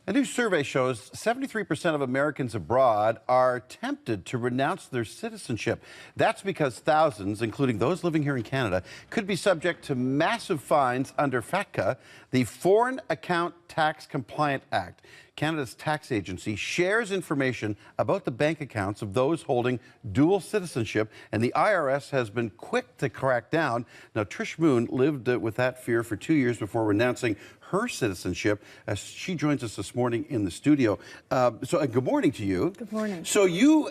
A new survey shows 73% of Americans abroad are tempted to renounce their citizenship. That's because thousands, including those living here in Canada, could be subject to massive fines under FATCA, the Foreign Account Tax Compliant Act. Canada's tax agency shares information about the bank accounts of those holding dual citizenship, and the IRS has been quick to crack down. Now, Patricia Moon lived with that fear for 2 years before renouncing her citizenship. She joins us this morning in the studio. Good morning to you. Good morning. So you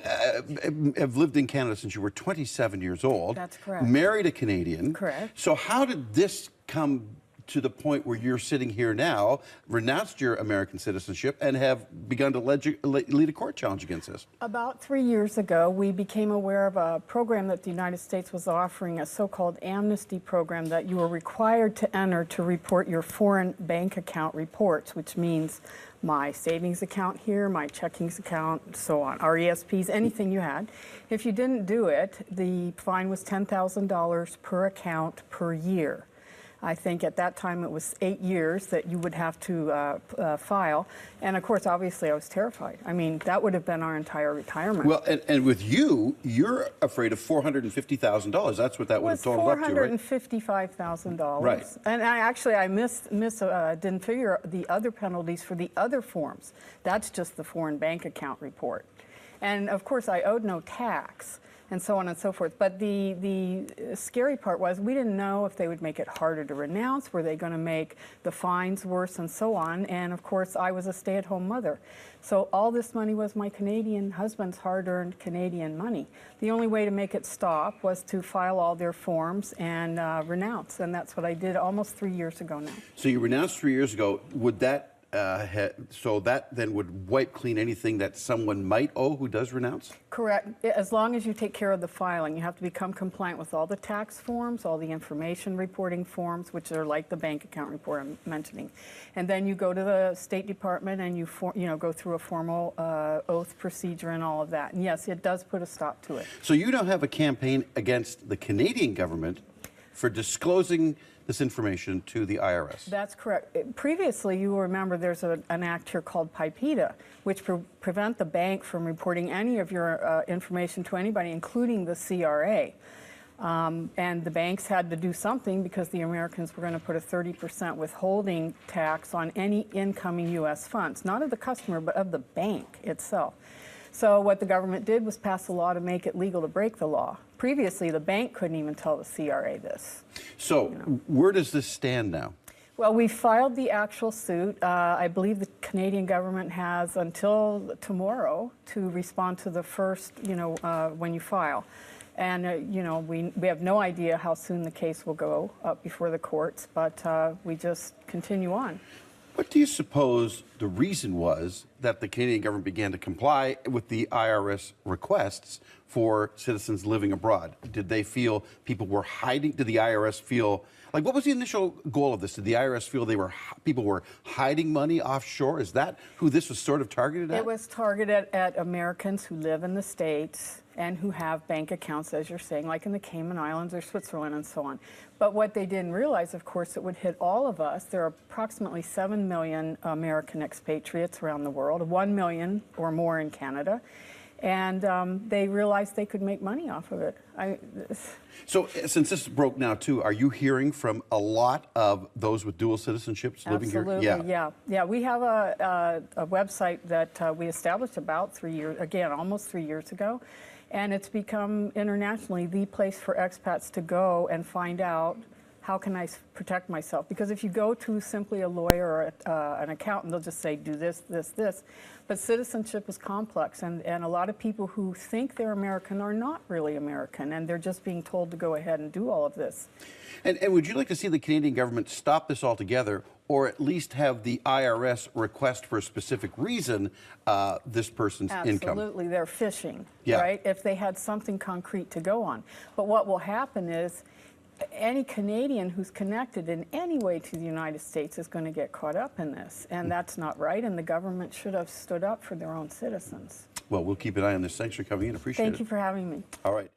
have lived in Canada since you were 27 years old. That's correct. Married a Canadian. Correct. So how did this come to the point where you're sitting here now, renounced your American citizenship, and have begun to lead a court challenge against this? About 3 years ago, we became aware of a program that the United States was offering, a so-called amnesty program that you were required to enter to report your foreign bank account reports, which means my savings account here, my checkings account, so on, RESPs, anything you had. If you didn't do it, the fine was $10,000 per account per year. I think at that time it was 8 years that you would have to file. And of course, obviously, I was terrified. I mean, that would have been our entire retirement. Well, and with you, you're afraid of $450,000. That's what that would have totaled up to, right? $455,000. Right. And I didn't figure the other penalties for the other forms. That's just the foreign bank account report. And of course, I owed no tax, and so on and so forth. But the scary part was we didn't know if they would make it harder to renounce, were they going to make the fines worse, and so on. And of course, I was a stay-at-home mother. So all this money was my Canadian husband's hard-earned Canadian money. The only way to make it stop was to file all their forms and renounce. And that's what I did almost 3 years ago now. So you renounced 3 years ago. Would that so that then would wipe clean anything that someone might owe who does renounce? Correct. As long as you take care of the filing. You have to become compliant with all the tax forms, all the information reporting forms, which are like the bank account report I'm mentioning. And then you go to the State Department and you go through a formal oath procedure and all of that. And yes, it does put a stop to it. So you now have a campaign against the Canadian government for disclosing this information to the IRS. That's correct. Previously, you will remember there's an act here called PIPEDA, which prevent the bank from reporting any of your information to anybody, including the CRA. And the banks had to do something because the Americans were going to put a 30% withholding tax on any incoming U.S. funds, not of the customer, but of the bank itself. So what the government did was pass a law to make it legal to break the law. Previously, the bank couldn't even tell the CRA this. So where does this stand now? Well, we filed the actual suit. I believe the Canadian government has until tomorrow to respond to the first, when you file. And, we have no idea how soon the case will go up before the courts, but we just continue on. What do you suppose the reason was that the Canadian government began to comply with the IRS requests for citizens living abroad? Did they feel people were hiding? Did the IRS feel, like, what was the initial goal of this? Did the IRS feel people were hiding money offshore? Is that who this was sort of targeted at? It was targeted at Americans who live in the States and who have bank accounts, as you're saying, like in the Cayman Islands or Switzerland and so on. But what they didn't realize, of course, it would hit all of us. There are approximately 7 million American expatriates around the world, 1 million or more in Canada. And they realized they could make money off of it. So since this broke now, too, are you hearing from a lot of those with dual citizenships living here? Absolutely, yeah. We have a website that we established about 3 years, again, almost 3 years ago. And it's become internationally the place for expats to go and find out how can I protect myself? Because if you go to simply a lawyer or an accountant, they'll just say, do this, this, this. But citizenship is complex, and a lot of people who think they're American are not really American, and they're just being told to go ahead and do all of this. And would you like to see the Canadian government stop this altogether, or at least have the IRS request for a specific reason this person's income? Absolutely, they're fishing, yeah. Right? If they had something concrete to go on. But what will happen is any Canadian who's connected in any way to the United States is going to get caught up in this. And that's not right, and the government should have stood up for their own citizens. Well, we'll keep an eye on this. Thanks for coming in. Appreciate it. Thank you for having me. All right.